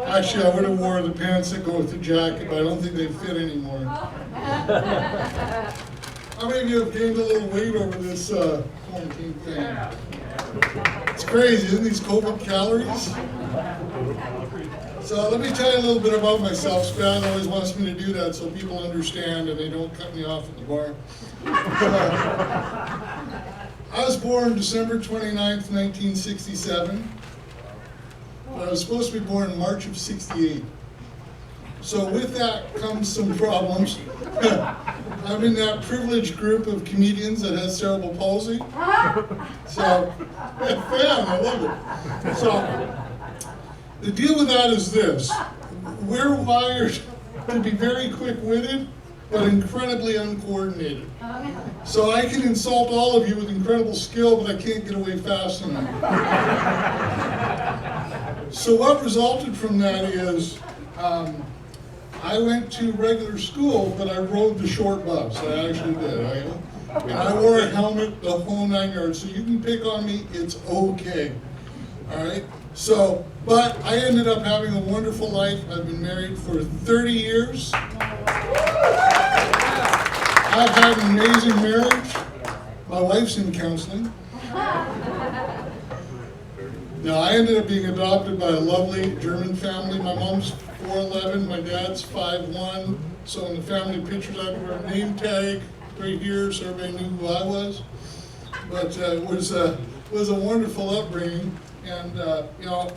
Actually, I would have worn the pants that go with the jacket, but I don't think they fit anymore. How many of you have gained a little weight over this quarantine thing? It's crazy, isn't these COVID calories? So let me tell you a little bit about myself. Span always wants me to do that so people understand and they don't cut me off at the bar. I was born December 29th, 1967. I was supposed to be born in March of '68. So with that comes some problems. I'm in that privileged group of comedians that has cerebral palsy. So, fan, I love it. So, the deal with that is this. We're wired to be very quick-witted, but incredibly uncoordinated. So I can insult all of you with incredible skill, but I can't get away fast enough. So what resulted from that is, I went to regular school, but I rode the short bus. I actually did. And I wore a helmet the whole 9 yards. So you can pick on me, it's okay. All right? So, but I ended up having a wonderful life. I've been married for 30 years. I've had an amazing marriage. My wife's in counseling. Now, I ended up being adopted by a lovely German family. My mom's 4'11", my dad's 5'1". So in the family pictures, I wear a name tag right here so everybody knew who I was. But it was a wonderful upbringing. And, you know,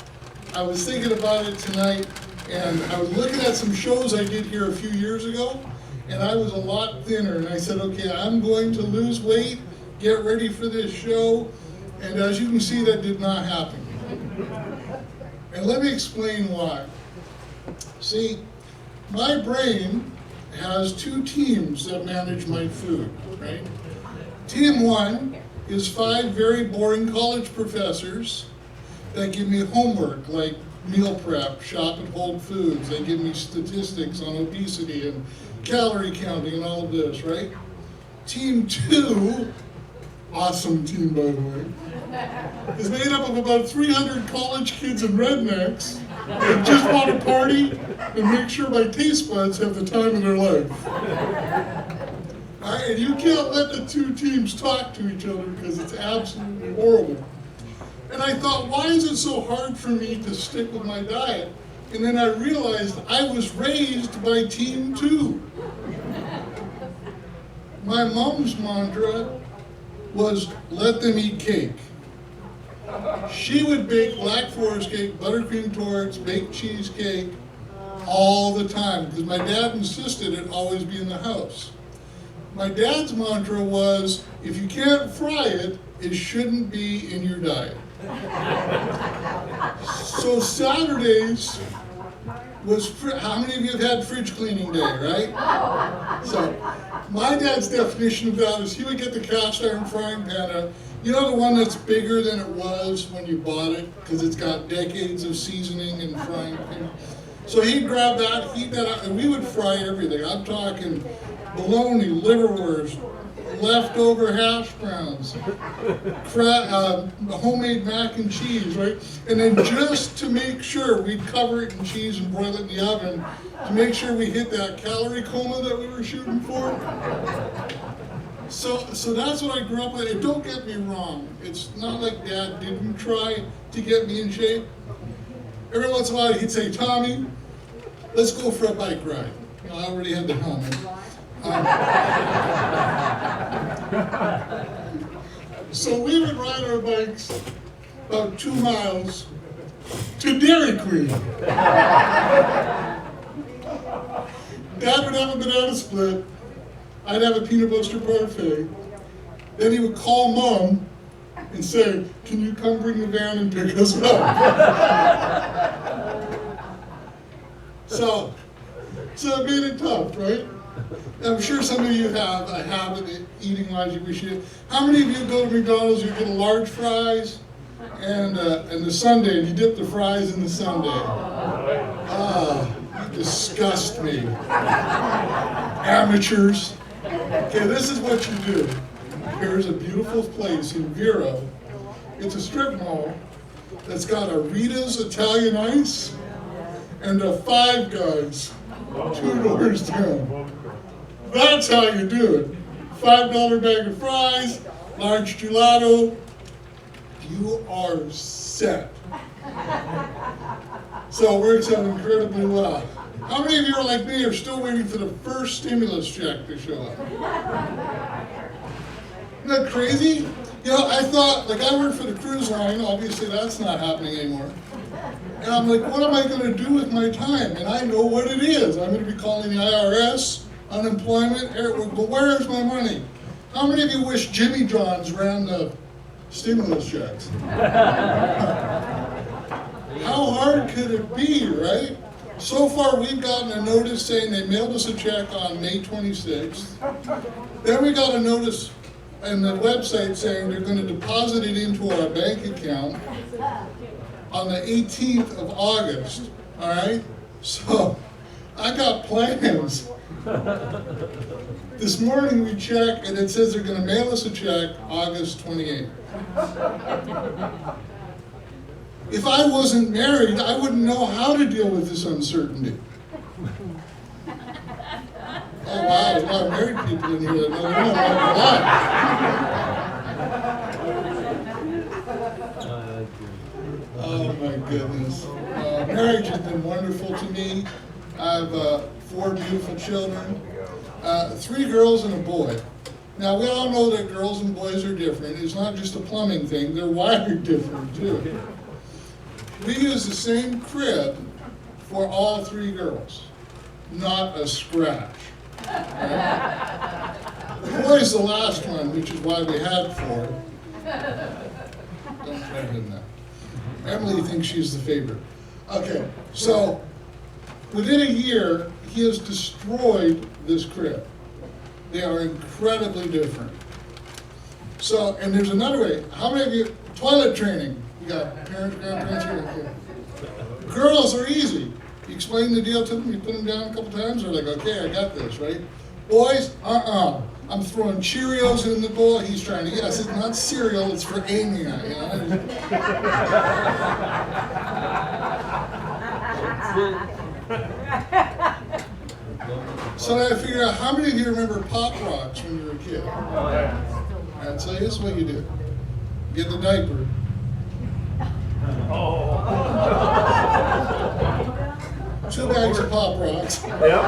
I was thinking about it tonight, and I was looking at some shows I did here a few years ago, and I was a lot thinner. And I said, okay, I'm going to lose weight, get ready for this show. And as you can see, that did not happen. And let me explain why. See, my brain has two teams that manage my food, right? Team one is 5 very boring college professors that give me homework like meal prep, shop at Whole Foods. They give me statistics on obesity and calorie counting and all of this, right? Team 2, awesome team by the way, is made up of about 300 college kids and rednecks that just want to party and make sure my taste buds have the time of their life. All right, and you can't let the two teams talk to each other because it's absolutely horrible. And I thought, why is it so hard for me to stick with my diet? And then I realized I was raised by Team 2. My mom's mantra was, let them eat cake. She would bake Black Forest cake, buttercream torts, baked cheesecake all the time because my dad insisted it always be in the house. My dad's mantra was, if you can't fry it, it shouldn't be in your diet. So Saturdays was, how many of you have had fridge cleaning day, right? So my dad's definition of that is he would get the cast iron frying pan out. You know the one that's bigger than it was when you bought it because it's got decades of seasoning and frying pan. So he'd grab that, heat that up, and we would fry everything. I'm talking bologna, liverwurst, leftover hash browns, homemade mac and cheese, right? And then just to make sure, we'd cover it in cheese and broil it in the oven to make sure we hit that calorie coma that we were shooting for. So that's what I grew up with. And don't get me wrong, it's not like Dad didn't try to get me in shape. Every once in a while he'd say, Tommy, let's go for a bike ride. You know, I already had the helmet. So we would ride our bikes about 2 miles to Dairy Queen. Dad would have a banana split. I'd have a peanut butter parfait. Then he would call Mom and say, can you come bring the van and pick us up? So it made it tough, right? I'm sure some of you have a habit of eating wise you wish you did. How many of you go to McDonald's, you get a large fries and the sundae, and you dip the fries in the sundae? Ah, you disgust me. Amateurs. Okay, this is what you do. Here's a beautiful place in Vero. It's a strip mall that's got a Rita's Italian Ice and a Five Guys 2 doors down. That's how you do it. $5 bag of fries, large gelato. You are set. So it works out incredibly well. How many of you are like me are still waiting for the first stimulus check to show up? Isn't that crazy? You know, I thought, like, I work for the cruise line, obviously that's not happening anymore. And I'm like, what am I going to do with my time? And I know what it is. I'm going to be calling the IRS, unemployment, but where is my money? How many of you wish Jimmy John's ran the stimulus checks? How hard could it be, right? So far, we've gotten a notice saying they mailed us a check on May 26th. Then we got a notice on the website saying they're going to deposit it into our bank account on the 18th of August, all right? So I got plans. This morning we checked and it says they're going to mail us a check August 28th. If I wasn't married, I wouldn't know how to deal with this uncertainty. Oh wow, there's a lot of married people in here that know a lot. Oh my goodness. Marriage has been wonderful to me. I have 4 beautiful children, 3 girls and a boy. Now we all know that girls and boys are different. It's not just a plumbing thing, they're wired different too. We use the same crib for all 3 girls. Not a scratch. Right? The boy's the last one, which is why we had 4. Don't try him that. Emily thinks she's the favorite. Okay, so within a year, he has destroyed this crib. They are incredibly different. So, and there's another way. How many of you, toilet training? You got parents, grandparents here? Okay. Girls are easy. You explain the deal to them, you put them down a couple times, they're like, okay, I got this, right? Boys, I'm throwing Cheerios in the bowl, he's trying to eat. I said, not cereal, it's for aiming at, you know? So I figured out, how many of you remember Pop Rocks when you were a kid? I'd say this is what you do. Get the diaper. 2 bags of Pop Rocks. Yep.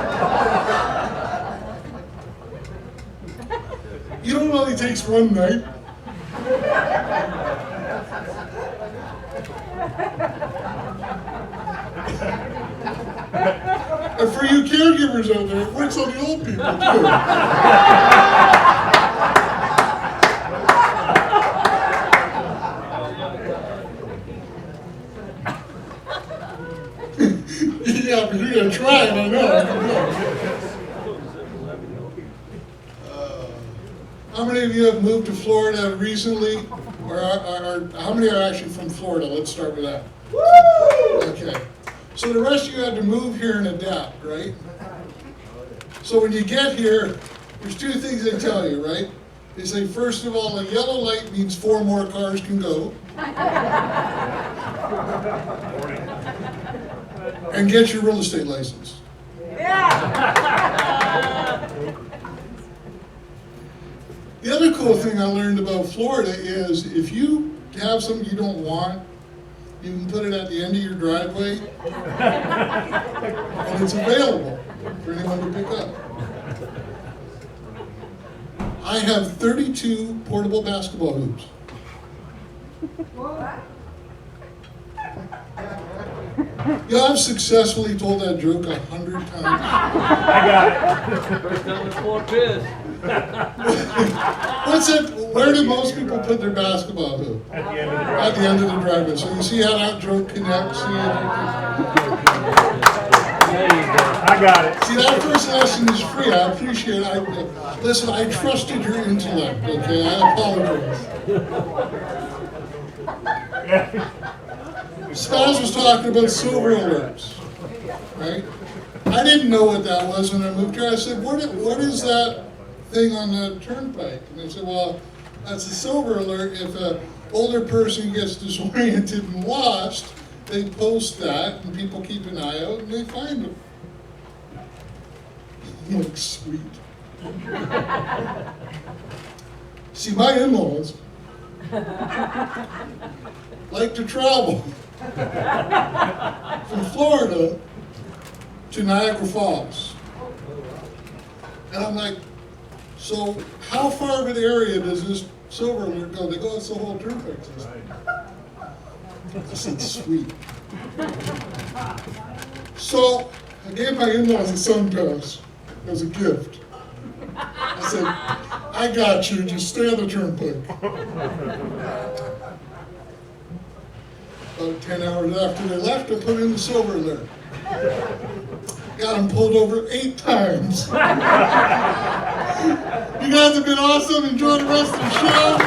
You know it only takes 1 night? And for you caregivers out there, it works on the old people too. Yeah, but you're going to try it, I know. How many of you have moved to Florida recently? Or how many are actually from Florida? Let's start with that. Okay. So the rest of you had to move here and adapt, right? So when you get here, there's 2 things they tell you, right? They say, first of all, a yellow light means 4 more cars can go. And get your real estate license. The other cool thing I learned about Florida is if you have something you don't want, you can put it at the end of your driveway, and it's available for anyone to pick up. I have 32 portable basketball hoops. Yeah, I've successfully told that joke 100 times. I got it. First time with 4 kids. What's it? Where do most people put their basketball hoop? At the end of the drive. At the end of the driveway. So you see how that joke connects? I got it. See, that first lesson is free. I appreciate it. Listen, I trusted your intellect, okay? I apologize. Spaz was talking about silver alerts, right? I didn't know what that was when I moved here. I said, what is that thing on the turnpike. And they said, well, that's a silver alert. If an older person gets disoriented and lost, they post that and people keep an eye out and they find them. I'm like, sweet. See, my in-laws like to travel from Florida to Niagara Falls. And I'm like, so how far of an area does this silver alert go? They go, it's the whole turnpike system. I said, sweet. So I gave my in-laws a sun pass as a gift. I said, I got you, just stay on the turnpike. About 10 hours after they left, I put in the silver alert. Got them pulled over 8 times. You guys have been awesome. Enjoy the rest of the show.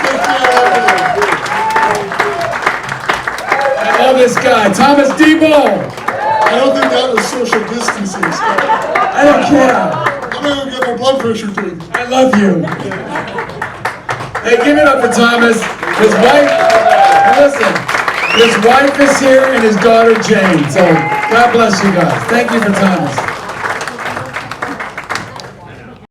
Take care. I love this guy, Tomas Diebold. I don't think that was social distancing. I don't care. I'm gonna get my blood pressure taken. I love you. Hey, give it up for Thomas. His wife, listen, his wife is here and his daughter Jane. So God bless you guys. Thank you for Thomas.